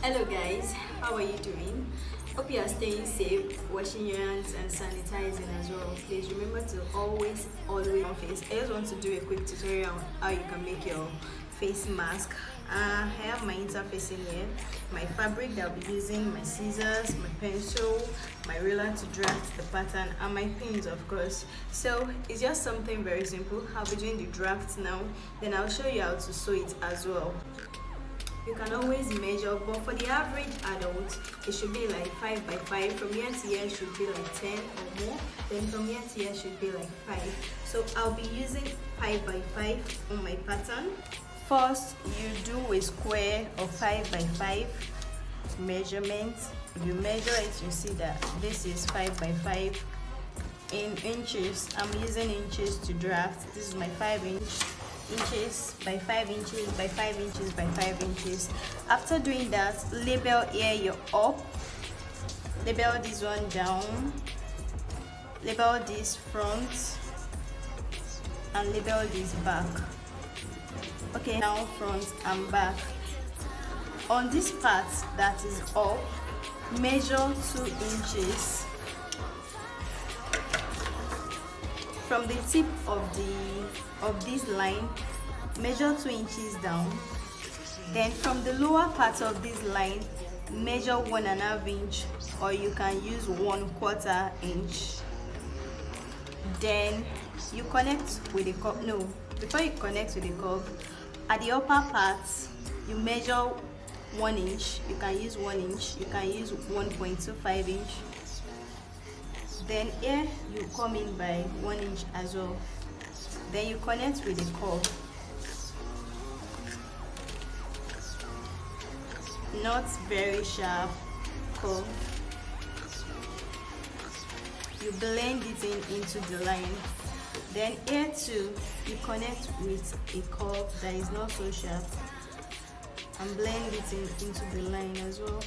Hello guys, how are you doing? Hope you are staying safe, washing your hands and sanitizing as well. Please remember to always on face. I just want to do a quick tutorial on how you can make your face mask. I have my interface in here, my fabric that I'll be using, my scissors, my pencil, my ruler to draft the pattern, and my pins of course. So it's just something very simple. I'll be doing the draft now, then I'll show you how to sew it as well. You can always measure, but for the average adult it should be like 5 by 5. From here to here should be like 10 or more, then from here to here should be like 5. So I'll be using 5 by 5 on my pattern. First you do a square of 5 by 5 measurement. If you measure it, you see that this is 5 by 5 in inches. I'm using inches to draft. This is my 5 inches by 5 inches by 5 inches by 5 inches. After doing that, label here your up, label this one down, label this front, and label this back. Okay, now front and back. On this part that is up, measure 2 inches from the tip of this line. Measure 2 inches down. Then from the lower part of this line, measure 1.5 inch, or you can use 1/4 inch. Then you connect with the curve. No, before you connect with the curve, at the upper part you measure 1 inch. You can use 1 inch, you can use 1.25 inch. Then here you come in by 1 inch as well. Then you connect with the curve. Not very sharp curve. You blend it into the line. Then here too, you connect with a curve that is not so sharp and blend it into the line as well.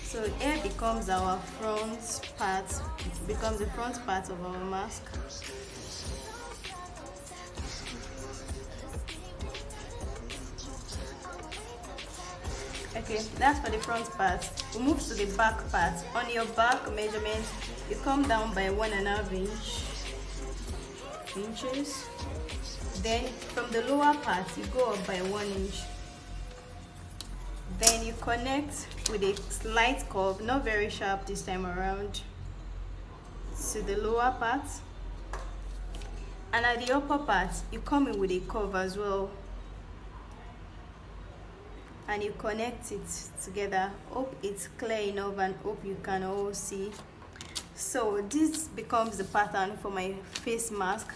So here becomes our front part, becomes the front part of our mask. Okay, that's for the front part. We move to the back part. On your back measurement, you come down by 1.5 inches. Then from the lower part, you go up by 1 inch. Then you connect with a slight curve, not very sharp this time around, to the lower part. And at the upper part, you come in with a curve as well. And you connect it together. Hope it's clear enough and hope you can all see. So this becomes the pattern for my face mask.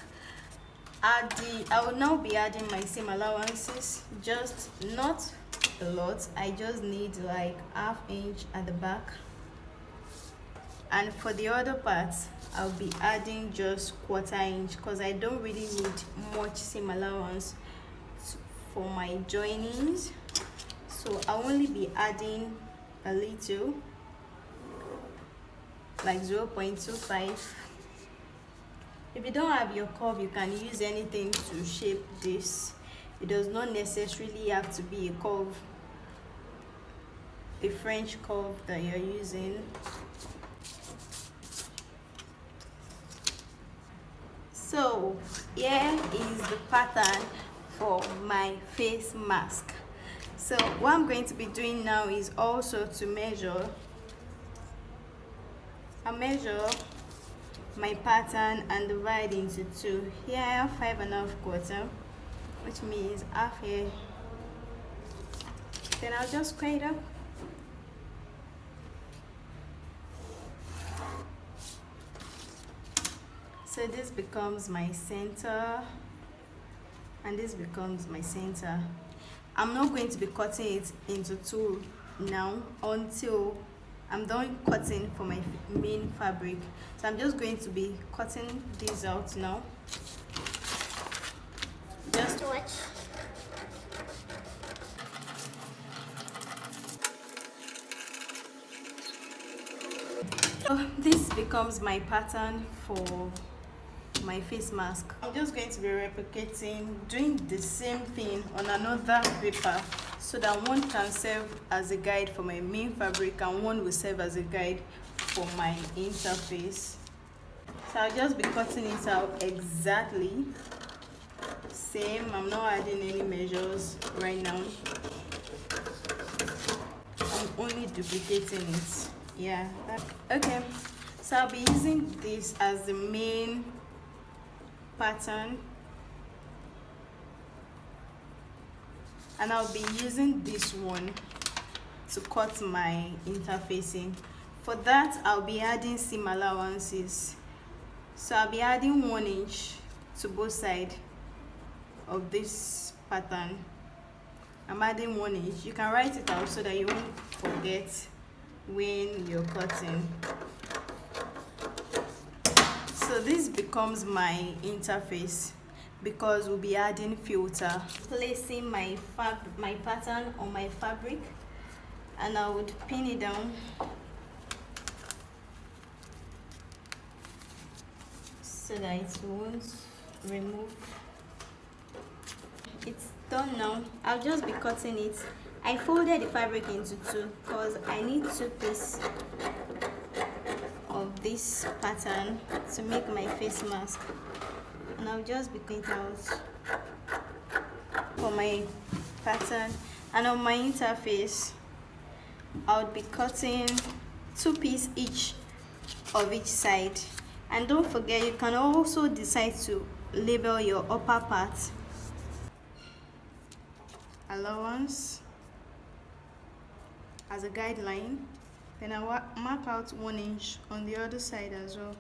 I will now be adding my seam allowances, just not a lot. I just need like 1/2 inch at the back, and for the other parts I'll be adding just 1/4 inch because I don't really need much seam allowance for my joinings. So I'll only be adding a little, like 0.25. If you don't have your curve, you can use anything to shape this. It does not necessarily have to be a curve, a French curve that you're using. So here is the pattern for my face mask. So what I'm going to be doing now is also to measure. I measure my pattern and divide into 2. Here I have 5.25, which means 1/2 here. Then I'll just square it up. So this becomes my center, and this becomes my center. I'm not going to be cutting it into 2 now until I'm done cutting for my main fabric. So I'm just going to be cutting this out now. Just watch. So this becomes my pattern for my face mask. I'm just going to be replicating, doing the same thing on another paper so that one can serve as a guide for my main fabric and one will serve as a guide for my interface. So I'll just be cutting it out exactly same. I'm not adding any measures right now. I'm only duplicating it. Yeah. Okay. So I'll be using this as the main pattern, and I'll be using this one to cut my interfacing. For that, I'll be adding seam allowances. So I'll be adding 1 inch to both sides of this pattern. I'm adding 1 inch. You can write it out so that you won't forget when you're cutting. So this becomes my interface because we'll be adding filter. Placing my pattern on my fabric, and I would pin it down so that it won't remove. It's done now. I'll just be cutting it. I folded the fabric into two because I need 2 pieces of this pattern to make my face mask, and I'll just be cutting it out for my pattern. And on my interface, I'll be cutting 2 pieces each of each side. And don't forget, you can also decide to label your upper part. Allowance as a guideline, then I mark out 1 inch on the other side as well.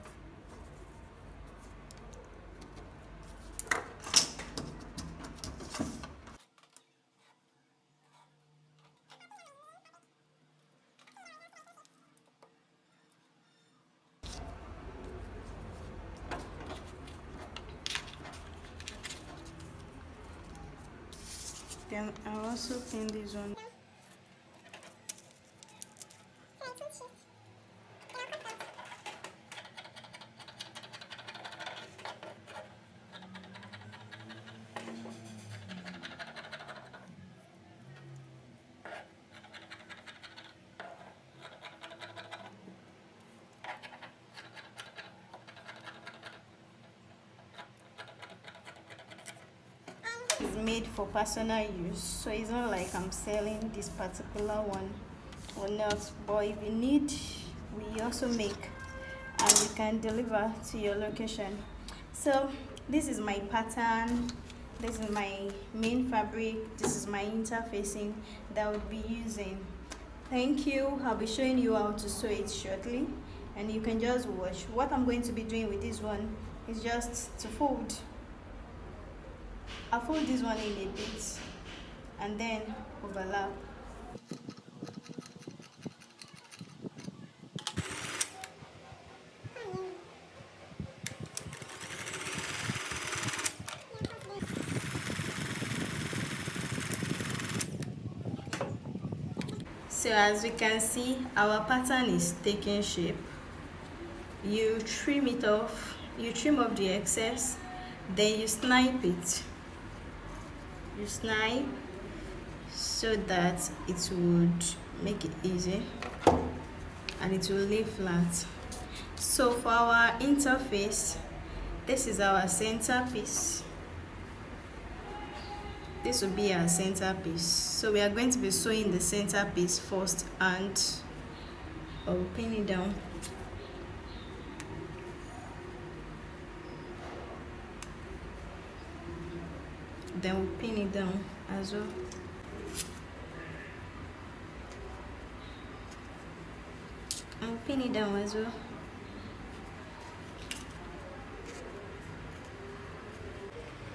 Then I'll also pin this one. Is made for personal use, so it's not like I'm selling this particular one or not, but if you need, we also make and we can deliver to your location. So this is my pattern, this is my main fabric, this is my interfacing that I would be using. Thank you. I'll be showing you how to sew it shortly, and you can just watch. What I'm going to be doing with this one is just to fold. I'll fold this one in a bit and then overlap. So as we can see, our pattern is taking shape. You trim it off, you trim off the excess, then you snipe it. You snipe so that it would make it easy and it will lay flat. So for our interface, this is our centerpiece. This will be our centerpiece. So we are going to be sewing the centerpiece first, and I'll pin it down. Then we'll pin it down as well. I'll pin it down as well.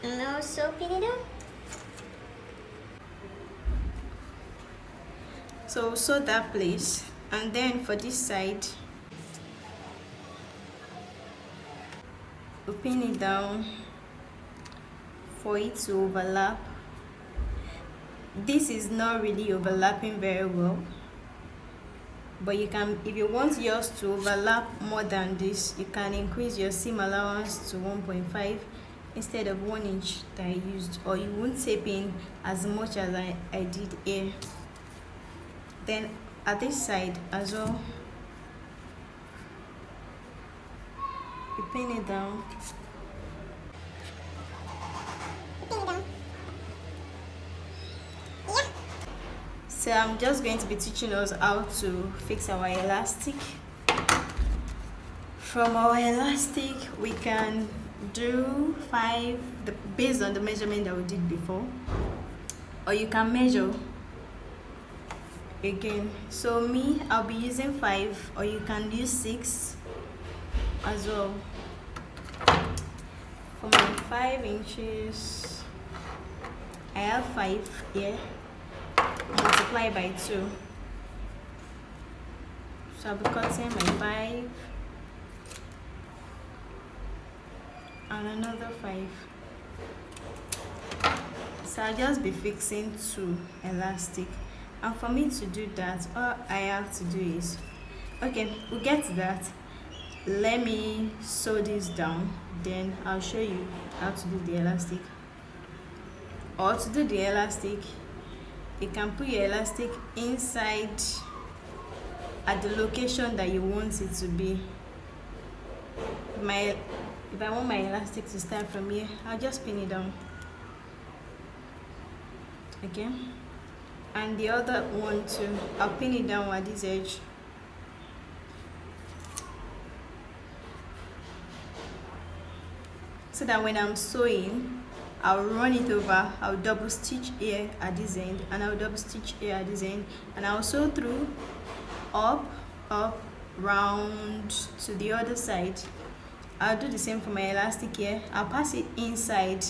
And also pin it down. So sew that place, and then for this side, we'll pin it down for it to overlap. This is not really overlapping very well, but you can, if you want yours to overlap more than this, you can increase your seam allowance to 1.5 instead of 1 inch that I used, or you won't tape in as much as I did here. Then at this side as well, you pin it down. So I'm just going to be teaching us how to fix our elastic. From our elastic, we can do 5 based on the measurement that we did before, or you can measure again. So me, I'll be using 5, or you can use 6 as well. For my 5 inches, I have 5 here, multiply by 2. So I'll be cutting my 5 and another 5. So I'll just be fixing 2 elastic, and for me to do that, all I have to do is, okay, we'll get to that. Let me sew this down, then I'll show you how to do the elastic. Or to do the elastic, you can put your elastic inside at the location that you want it to be. If I want my elastic to start from here, I'll just pin it down. Okay, and the other one too, I'll pin it down at this edge. So that when I'm sewing, I'll run it over, I'll double stitch here at this end, and I'll double stitch here at this end, and I'll sew through, up, round to the other side. I'll do the same for my elastic here. I'll pass it inside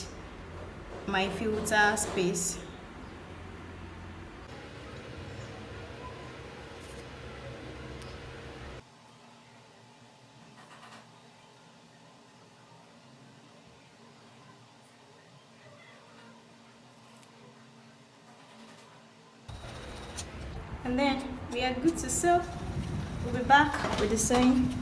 my filter space. And then we are good to sew. We'll be back with the sewing.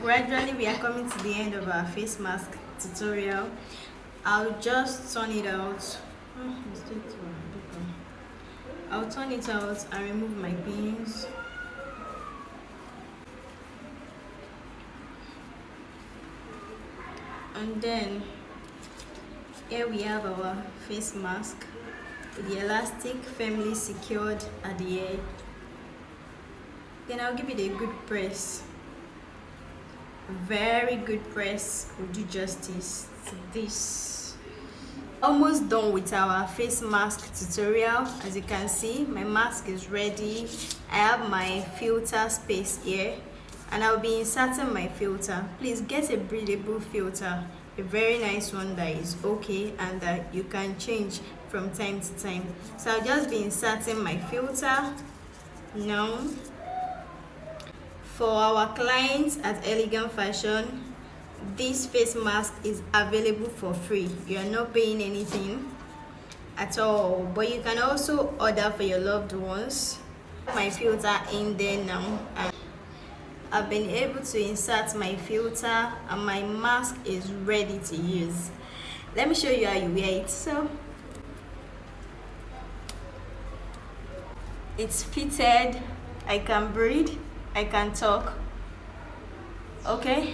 Gradually we are coming to the end of our face mask tutorial. I'll just turn it out. I'll turn it out and remove my pins. And then here we have our face mask with the elastic firmly secured at the edge. Then I'll give it a good press. Very good press will do justice to this. Almost done with our face mask tutorial. As you can see, my mask is ready. I have my filter space here, and I'll be inserting my filter. Please get a breathable filter, a very nice one that is okay and that you can change from time to time. So I'll just be inserting my filter now. For our clients at Elegant Fashion, this face mask is available for free. You are not paying anything at all, but you can also order for your loved ones. My filter in there now, and I've been able to insert my filter, and my mask is ready to use. Let me show you how you wear it. So it's fitted, I can breathe, I can talk. Okay,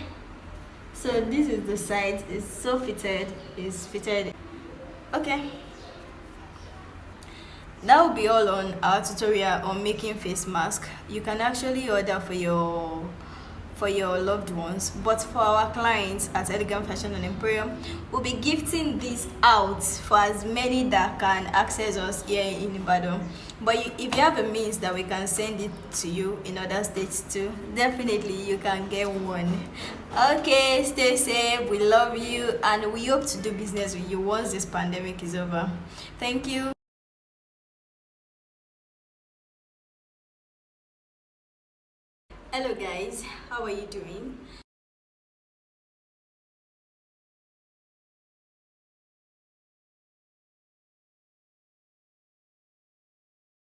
so this is the side. It's so fitted, it's fitted. Okay, that will be all on our tutorial on making face mask. You can actually order for your loved ones, but for our clients at Elegant Fashion and Emporium, we'll be gifting this out for as many that can access us here in Ibadan. But if you have a means that we can send it to you in other states too, definitely you can get one. Okay, stay safe, we love you, and we hope to do business with you once this pandemic is over. Thank you. Hello guys, how are you doing?